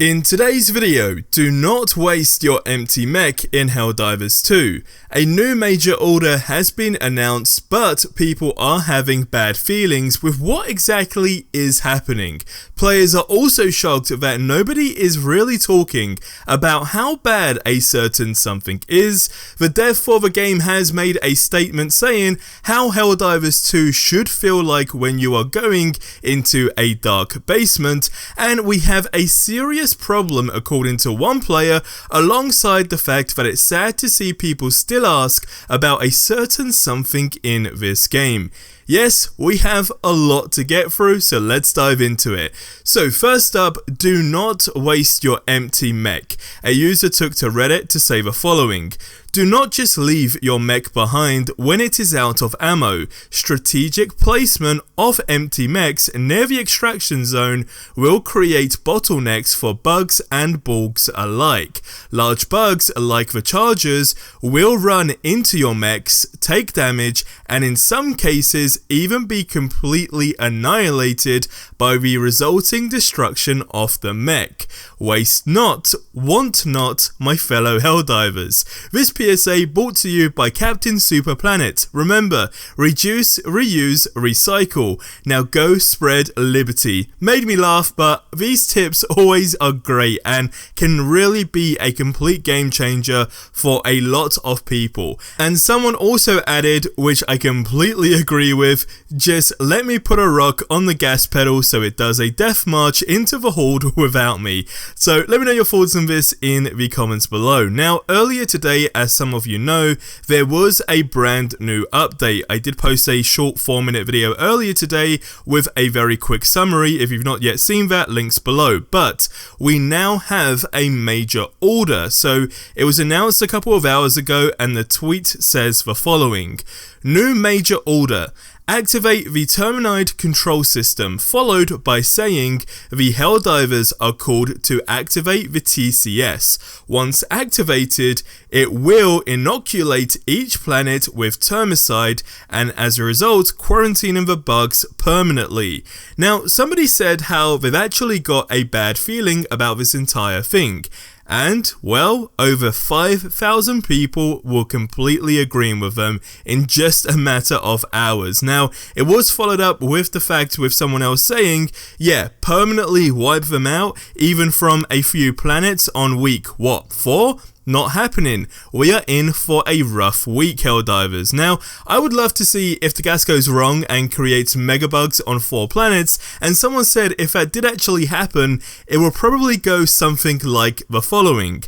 In today's video, do not waste your empty mech in Helldivers 2. A new major order has been announced, but people are having bad feelings with what exactly is happening. Players are also shocked that nobody is really talking about how bad a certain something is. The dev for the game has made a statement saying how Helldivers 2 should feel like when you are going into a dark basement, and we have a serious problem according to one player, alongside the fact that it's sad to see people still ask about a certain something in this game. Yes, we have a lot to get through, so let's dive into it. So first up, do not waste your empty mech. A user took to Reddit to say the following: do not just leave your mech behind when it is out of ammo. Strategic placement of empty mechs near the extraction zone will create bottlenecks for bugs and borgs alike. Large bugs, like the chargers, will run into your mechs, take damage, and in some cases even be completely annihilated by the resulting destruction of the mech. Waste not, want not, my fellow Helldivers. This PSA brought to you by Captain Super Planet. Remember, reduce, reuse, recycle. Now go spread liberty. Made me laugh, but these tips always are great and can really be a complete game changer for a lot of people. And someone also added, which I completely agree with, just let me put a rock on the gas pedal so it does a death march into the horde without me. So let me know your thoughts on this in the comments below. Now, earlier today, as some of you know, there was a brand new update. I did post a short 4-minute video earlier today with a very quick summary. If you've not yet seen that, links below. But we now have a major order. So it was announced a couple of hours ago, and the tweet says the following: new major order. Activate the Terminide control system, followed by saying the Helldivers are called to activate the TCS. Once activated, it will inoculate each planet with termicide, and as a result, quarantining the bugs permanently. Now, somebody said how they've actually got a bad feeling about this entire thing. And, well, over 5,000 people were completely agreeing with them in just a matter of hours. Now, it was followed up with the fact with someone else saying, yeah, permanently wipe them out, even from a few planets on week, 4? Not happening. We are in for a rough week, Helldivers. Now, I would love to see if the gas goes wrong and creates megabugs on 4 planets, and someone said if that did actually happen, it will probably go something like the following.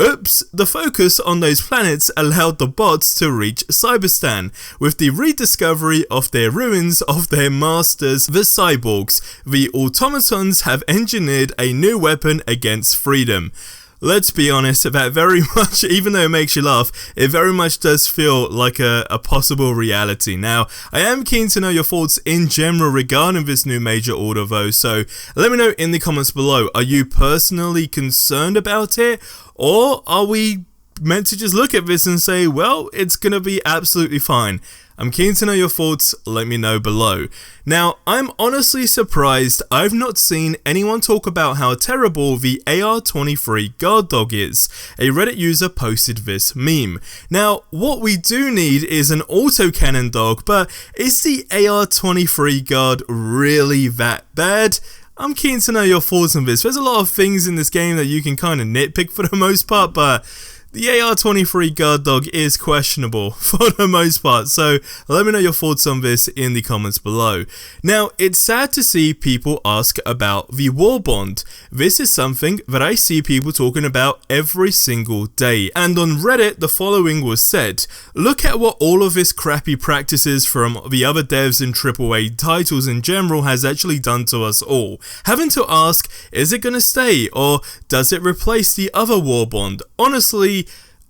Oops, the focus on those planets allowed the bots to reach Cyberstan, with the rediscovery of their ruins of their masters, the cyborgs. The automatons have engineered a new weapon against freedom. Let's be honest, that very much, even though it makes you laugh, it very much does feel like a possible reality. Now, I am keen to know your thoughts in general regarding this new major order though, so let me know in the comments below. Are you personally concerned about it, or are we meant to just look at this and say, well, it's gonna be absolutely fine? I'm keen to know your thoughts, let me know below. Now, I'm honestly surprised I've not seen anyone talk about how terrible the AR-23 guard dog is. A Reddit user posted this meme. Now, what we do need is an autocannon dog, but is the AR-23 guard really that bad? I'm keen to know your thoughts on this. There's a lot of things in this game that you can kind of nitpick for the most part, but the AR-23 guard dog is questionable for the most part, so let me know your thoughts on this in the comments below. Now, it's sad to see people ask about the war bond. This is something that I see people talking about every single day, and on Reddit the following was said: look at what all of this crappy practices from the other devs in AAA titles in general has actually done to us all. Having to ask, is it gonna stay, or does it replace the other war bond? Honestly,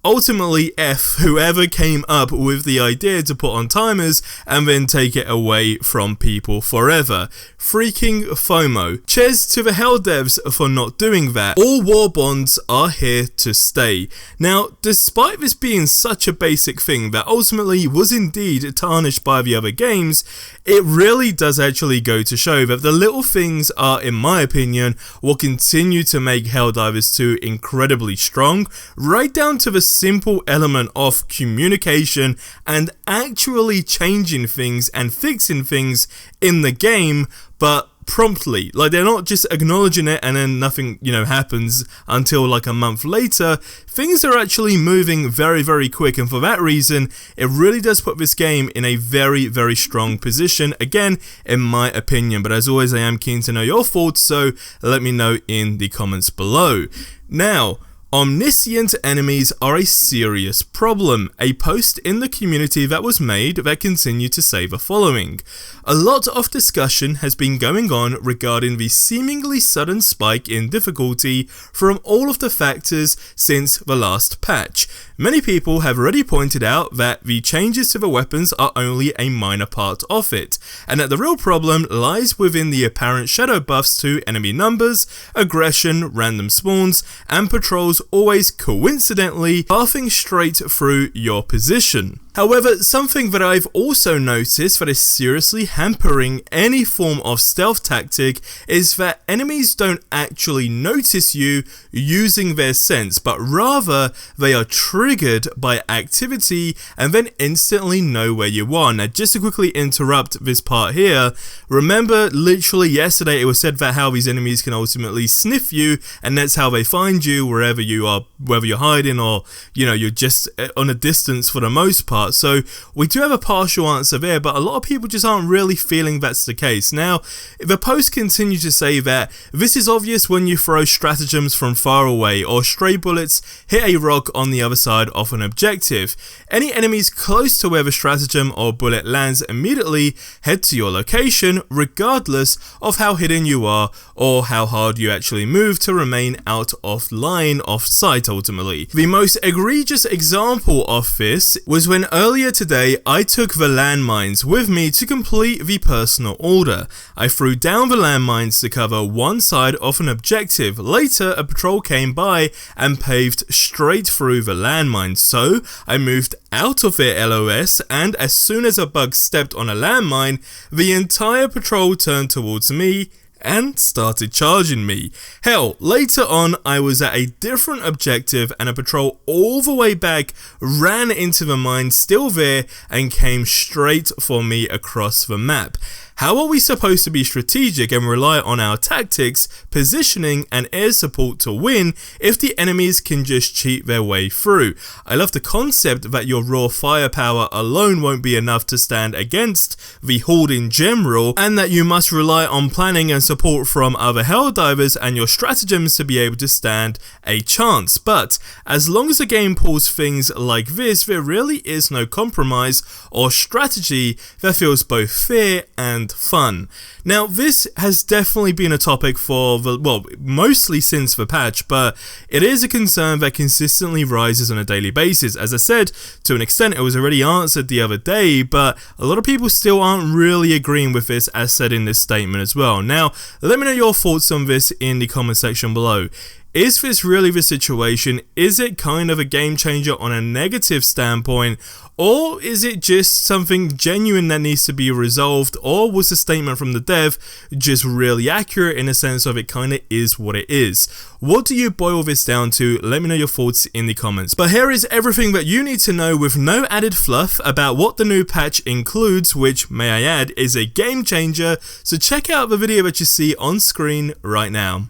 ultimately F whoever came up with the idea to put on timers and then take it away from people forever. Freaking FOMO. Cheers to the Helldivers for not doing that. All war bonds are here to stay. Now, despite this being such a basic thing that ultimately was indeed tarnished by the other games, it really does actually go to show that the little things are, in my opinion, what continue to make Helldivers 2 incredibly strong, right down to the simple element of communication and actually changing things and fixing things in the game, but promptly. Like, they're not just acknowledging it and then nothing, happens until like a month later. Things are actually moving very, very quick, and for that reason, it really does put this game in a very, very strong position, again, in my opinion. But as always, I am keen to know your thoughts, so let me know in the comments below. Now, omniscient enemies are a serious problem. A post in the community that was made that continued to say the following. A lot of discussion has been going on regarding the seemingly sudden spike in difficulty from all of the factors since the last patch. Many people have already pointed out that the changes to the weapons are only a minor part of it, and that the real problem lies within the apparent shadow buffs to enemy numbers, aggression, random spawns, and patrols always coincidentally pathing straight through your position. However, something that I've also noticed that is seriously hampering any form of stealth tactic is that enemies don't actually notice you using their sense, but rather they are triggered by activity and then instantly know where you are. Now, just to quickly interrupt this part here, remember literally yesterday it was said that how these enemies can ultimately sniff you, and that's how they find you wherever you are, whether you're hiding or you're just on a distance for the most part. So we do have a partial answer there, but a lot of people just aren't really feeling that's the case. Now, the post continues to say that this is obvious when you throw stratagems from far away or stray bullets hit a rock on the other side of an objective. Any enemies close to where the stratagem or bullet lands immediately head to your location, regardless of how hidden you are or how hard you actually move to remain out of line, off sight ultimately. The most egregious example of this was when earlier today I took the landmines with me to complete the personal order. I threw down the landmines to cover one side of an objective. Later, a patrol came by and paved straight through the landmines, so I moved out of it LOS, and as soon as a bug stepped on a landmine, the entire patrol turned towards me and started charging me. Hell, later on I was at a different objective and a patrol all the way back ran into the mine still there and came straight for me across the map. How are we supposed to be strategic and rely on our tactics, positioning, and air support to win if the enemies can just cheat their way through? I love the concept that your raw firepower alone won't be enough to stand against the horde in general, and that you must rely on planning and support from other Helldivers and your stratagems to be able to stand a chance. But as long as the game pulls things like this, there really is no compromise or strategy that feels both fair and fun. Now, this has definitely been a topic for mostly since the patch, but it is a concern that consistently rises on a daily basis. As I said, to an extent it was already answered the other day, but a lot of people still aren't really agreeing with this as said in this statement as well. Now, let me know your thoughts on this in the comment section below. Is this really the situation? Is it kind of a game changer on a negative standpoint? Or is it just something genuine that needs to be resolved? Or was the statement from the dev just really accurate in the sense of it kind of is what it is? What do you boil this down to? Let me know your thoughts in the comments. But here is everything that you need to know with no added fluff about what the new patch includes, which, may I add, is a game changer. So check out the video that you see on screen right now.